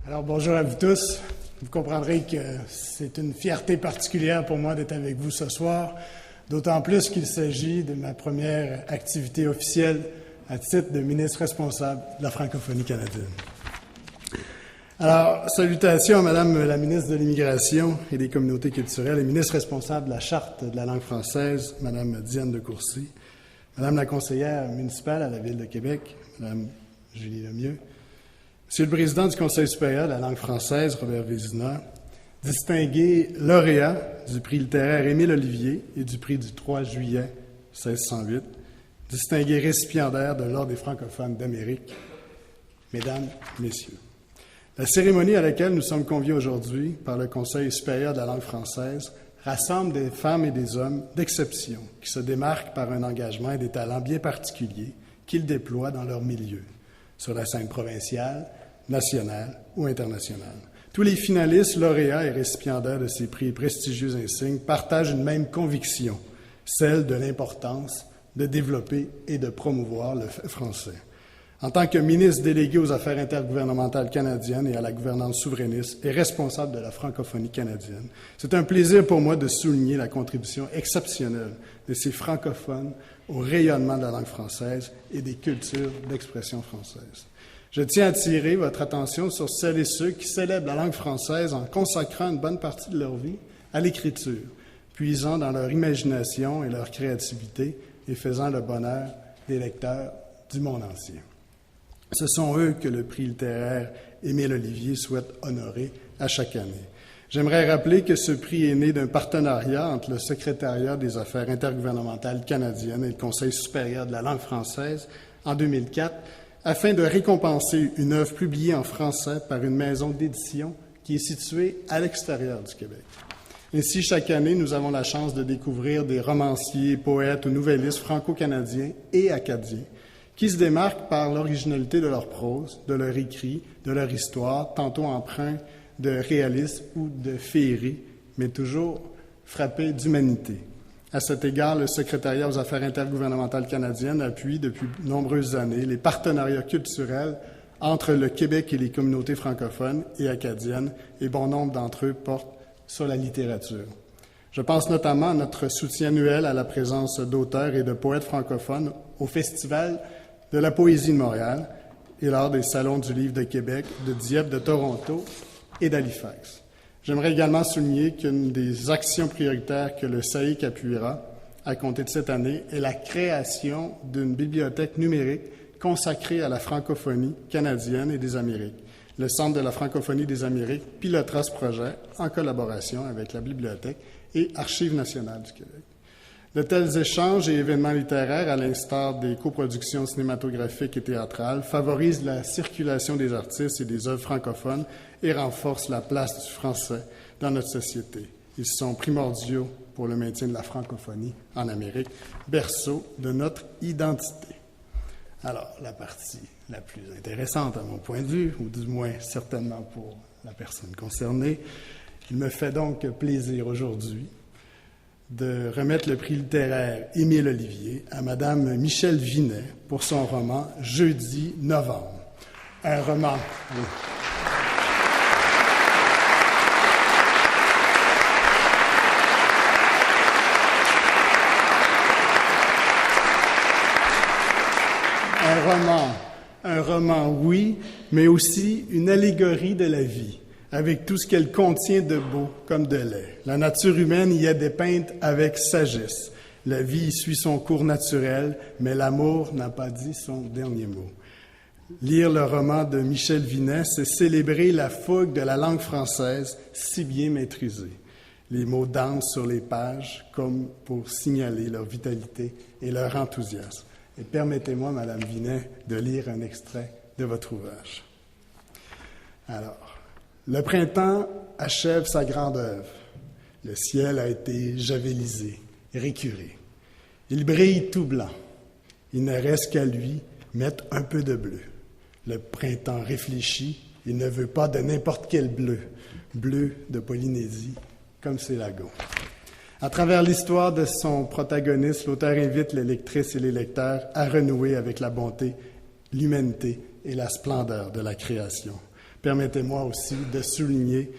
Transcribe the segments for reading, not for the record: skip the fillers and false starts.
Alors bonjour à vous tous. Vous comprendrez que c'est une fierté particulière pour moi d'être avec vous ce soir, d'autant plus qu'il s'agit de ma première activité officielle à titre de ministre responsable de la francophonie canadienne. Alors, salutations à Madame la ministre de l'Immigration et des Communautés culturelles et ministre responsable de la Charte de la langue française, Madame Diane de Courcy, Madame la conseillère municipale à la Ville de Québec, Madame Julie Lemieux, Monsieur le Président du Conseil supérieur de la langue française, Robert Vézina, distingué lauréat du prix littéraire Émile Olivier et du prix du 3 juillet 1608, distingué récipiendaire de l'Ordre des francophones d'Amérique, Mesdames, Messieurs. La cérémonie à laquelle nous sommes conviés aujourd'hui par le Conseil supérieur de la langue française rassemble des femmes et des hommes d'exception qui se démarquent par un engagement et des talents bien particuliers qu'ils déploient dans leur milieu, sur la scène provinciale, nationale ou internationale. Tous les finalistes, lauréats et récipiendaires de ces prix et prestigieux insignes partagent une même conviction, celle de l'importance de développer et de promouvoir le français. En tant que ministre délégué aux Affaires intergouvernementales canadiennes et à la gouvernance souverainiste et responsable de la francophonie canadienne, c'est un plaisir pour moi de souligner la contribution exceptionnelle de ces francophones au rayonnement de la langue française et des cultures d'expression française. Je tiens à attirer votre attention sur celles et ceux qui célèbrent la langue française en consacrant une bonne partie de leur vie à l'écriture, puisant dans leur imagination et leur créativité et faisant le bonheur des lecteurs du monde entier. Ce sont eux que le prix littéraire Émile Olivier souhaite honorer à chaque année. J'aimerais rappeler que ce prix est né d'un partenariat entre le Secrétariat des Affaires intergouvernementales canadiennes et le Conseil supérieur de la langue française en 2004, afin de récompenser une œuvre publiée en français par une maison d'édition qui est située à l'extérieur du Québec. Ainsi, chaque année, nous avons la chance de découvrir des romanciers, poètes ou nouvellistes franco-canadiens et acadiens qui se démarquent par l'originalité de leur prose, de leur écrit, de leur histoire, tantôt empreint de réalisme ou de féerie, mais toujours frappés d'humanité. À cet égard, le Secrétariat aux Affaires intergouvernementales canadiennes appuie depuis de nombreuses années les partenariats culturels entre le Québec et les communautés francophones et acadiennes, et bon nombre d'entre eux portent sur la littérature. Je pense notamment à notre soutien annuel à la présence d'auteurs et de poètes francophones au Festival de la poésie de Montréal et lors des Salons du livre de Québec, de Dieppe, de Toronto et d'Halifax. J'aimerais également souligner qu'une des actions prioritaires que le SAIC appuiera à compter de cette année est la création d'une bibliothèque numérique consacrée à la francophonie canadienne et des Amériques. Le Centre de la francophonie des Amériques pilotera ce projet en collaboration avec la Bibliothèque et Archives nationales du Québec. De tels échanges et événements littéraires, à l'instar des coproductions cinématographiques et théâtrales, favorisent la circulation des artistes et des œuvres francophones et renforcent la place du français dans notre société. Ils sont primordiaux pour le maintien de la francophonie en Amérique, berceau de notre identité. Alors, la partie la plus intéressante à mon point de vue, ou du moins certainement pour la personne concernée, il me fait donc plaisir aujourd'hui de remettre le prix littéraire Émile Olivier à Madame Michèle Vinet pour son roman « Jeudi novembre ». Un roman... Oui. Un roman, oui, mais aussi une allégorie de la vie, avec tout ce qu'elle contient de beau comme de laid. La nature humaine y est dépeinte avec sagesse. La vie y suit son cours naturel, mais l'amour n'a pas dit son dernier mot. Lire le roman de Michèle Vinet, c'est célébrer la fougue de la langue française si bien maîtrisée. Les mots dansent sur les pages comme pour signaler leur vitalité et leur enthousiasme. Et permettez-moi, Madame Vinet, de lire un extrait de votre ouvrage. Alors, le printemps achève sa grande œuvre. Le ciel a été javelisé, récuré. Il brille tout blanc. Il ne reste qu'à lui mettre un peu de bleu. Le printemps réfléchit, il ne veut pas de n'importe quel bleu. Bleu de Polynésie, comme ses lagons. À travers l'histoire de son protagoniste, l'auteur invite les lectrices et les lecteurs à renouer avec la bonté, l'humanité et la splendeur de la création. Permettez-moi aussi de souligner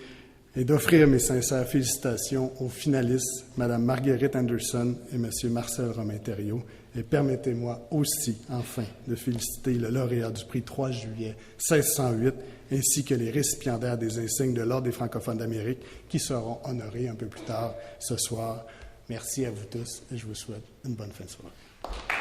et d'offrir mes sincères félicitations aux finalistes, Mme Marguerite Anderson et M. Marcel Romain-Thériault. Et permettez-moi aussi, enfin, de féliciter le lauréat du prix 3 juillet 1608, ainsi que les récipiendaires des insignes de l'Ordre des francophones d'Amérique qui seront honorés un peu plus tard ce soir. Merci à vous tous et je vous souhaite une bonne fin de soirée.